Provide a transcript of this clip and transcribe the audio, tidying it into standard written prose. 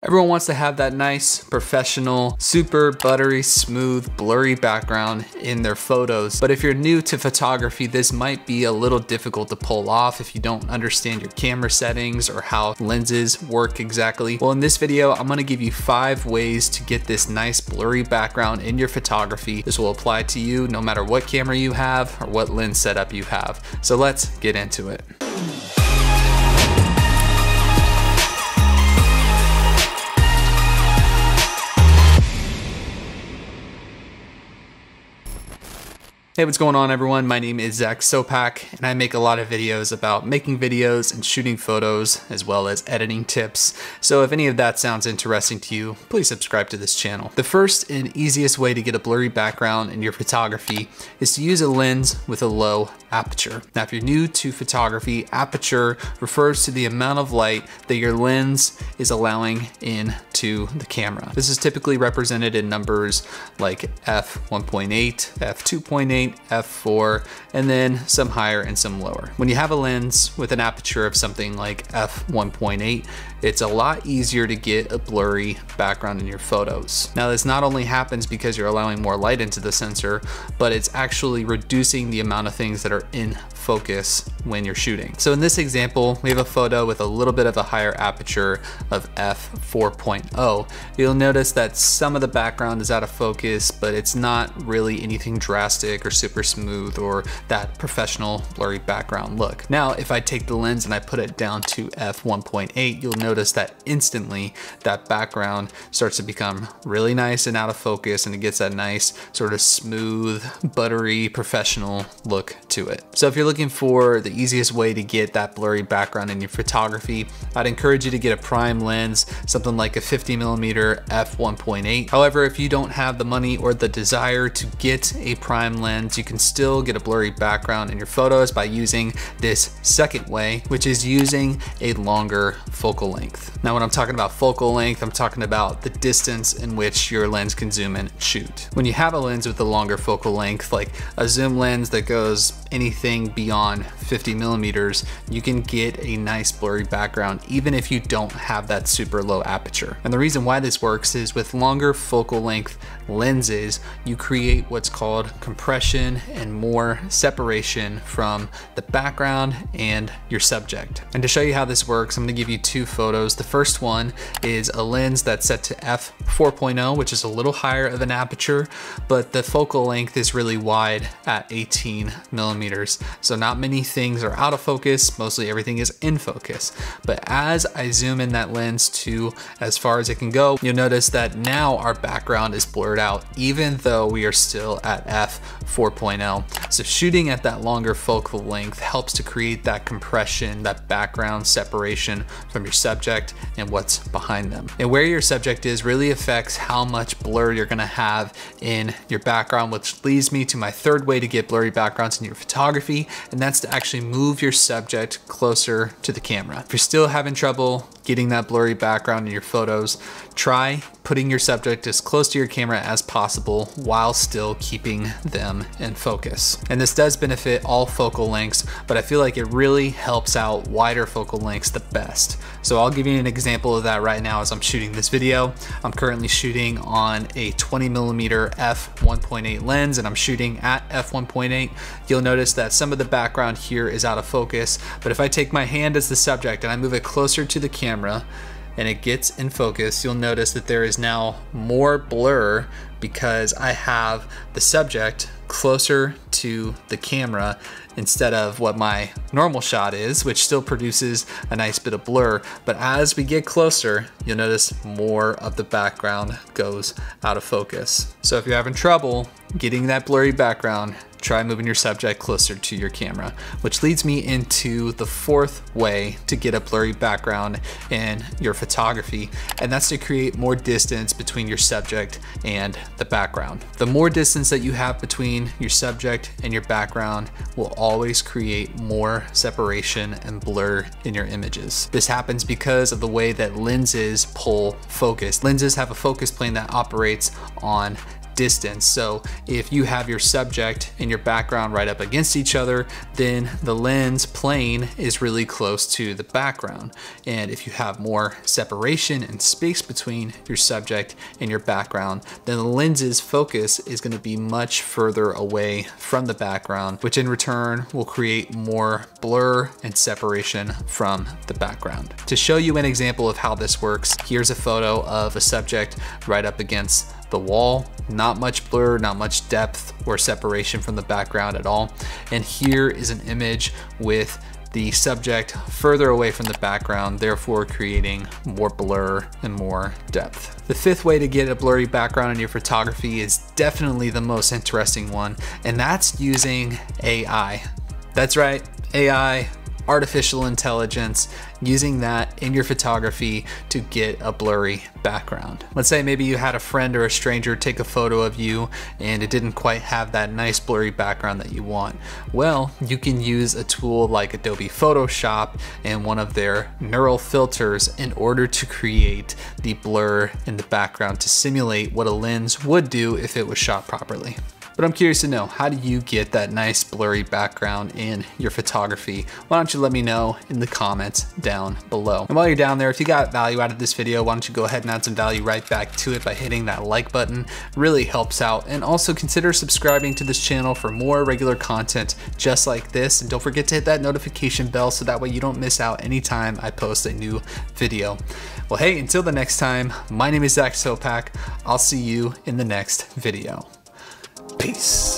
Everyone wants to have that nice, professional, super buttery, smooth, blurry background in their photos. But if you're new to photography, this might be a little difficult to pull off if you don't understand your camera settings or how lenses work exactly. Well, in this video, I'm gonna give you 5 ways to get this nice blurry background in your photography. This will apply to you no matter what camera you have or what lens setup you have. So let's get into it. Hey, what's going on everyone? My name is Zach Sopak and I make a lot of videos about making videos and shooting photos as well as editing tips. So if any of that sounds interesting to you, please subscribe to this channel. The first and easiest way to get a blurry background in your photography is to use a lens with a low aperture. Now, if you're new to photography, aperture refers to the amount of light that your lens is allowing into the camera. This is typically represented in numbers like f1.8, f2.8, f4, and then some higher and some lower. When you have a lens with an aperture of something like f1.8, it's a lot easier to get a blurry background in your photos. Now, this not only happens because you're allowing more light into the sensor, but it's actually reducing the amount of things that are in focus when you're shooting. So in this example, we have a photo with a little bit of a higher aperture of f4.0. You'll notice that some of the background is out of focus, but it's not really anything drastic or super smooth or that professional blurry background look. Now, if I take the lens and I put it down to f1.8, you'll notice that instantly that background starts to become really nice and out of focus, and it gets that nice sort of smooth, buttery, professional look to it. So if you're looking for the easiest way to get that blurry background in your photography, I'd encourage you to get a prime lens, something like a 50mm f1.8. However, if you don't have the money or the desire to get a prime lens, you can still get a blurry background in your photos by using this second way, which is using a longer focal length. Now, when I'm talking about focal length, I'm talking about the distance in which your lens can zoom in and shoot. When you have a lens with a longer focal length, like a zoom lens that goes anything beyond 50mm, you can get a nice blurry background even if you don't have that super low aperture. And the reason why this works is with longer focal length lenses, you create what's called compression and more separation from the background and your subject. And to show you how this works, I'm gonna give you 2 photos. The first one is a lens that's set to f4.0, which is a little higher of an aperture, but the focal length is really wide at 18mm. So not many things are out of focus, mostly everything is in focus. But as I zoom in that lens to as far as it can go, you'll notice that now our background is blurred out, even though we are still at f4.0. So shooting at that longer focal length helps to create that compression, that background separation from your subject and what's behind them. And where your subject is really affects how much blur you're gonna have in your background, which leads me to my third way to get blurry backgrounds in your photography, and that's to actually move your subject closer to the camera. If you're still having trouble getting that blurry background in your photos, try putting your subject as close to your camera as possible while still keeping them in focus. And this does benefit all focal lengths, but I feel like it really helps out wider focal lengths the best. So I'll give you an example of that right now as I'm shooting this video. I'm currently shooting on a 20mm f1.8 lens, and I'm shooting at f1.8. You'll notice that some of the background here is out of focus, but if I take my hand as the subject and I move it closer to the camera and it gets in focus, you'll notice that there is now more blur because I have the subject closer to the camera instead of what my normal shot is, which still produces a nice bit of blur. But as we get closer, you'll notice more of the background goes out of focus. So if you're having trouble getting that blurry background, try moving your subject closer to your camera, which leads me into the 4th way to get a blurry background in your photography, and that's to create more distance between your subject and the background. The more distance that you have between your subject and your background will always create more separation and blur in your images. This happens because of the way that lenses pull focus. Lenses have a focus plane that operates on distance. So if you have your subject and your background right up against each other, then the lens plane is really close to the background. And if you have more separation and space between your subject and your background, then the lens's focus is going to be much further away from the background, which in return will create more blur and separation from the background. To show you an example of how this works, here's a photo of a subject right up against the wall. Not much blur, not much depth or separation from the background at all. And here is an image with the subject further away from the background, therefore creating more blur and more depth. The fifth way to get a blurry background in your photography is definitely the most interesting one, and that's using AI. That's right, AI, artificial intelligence, using that in your photography to get a blurry background. Let's say maybe you had a friend or a stranger take a photo of you and it didn't quite have that nice blurry background that you want. Well, you can use a tool like Adobe Photoshop and one of their neural filters in order to create the blur in the background to simulate what a lens would do if it was shot properly. But I'm curious to know, how do you get that nice blurry background in your photography? Why don't you let me know in the comments down below. And while you're down there, if you got value out of this video, why don't you go ahead and add some value right back to it by hitting that like button. It really helps out. And also consider subscribing to this channel for more regular content just like this. And don't forget to hit that notification bell so that way you don't miss out anytime I post a new video. Well, hey, until the next time, my name is Zach Sopak. I'll see you in the next video. Peace.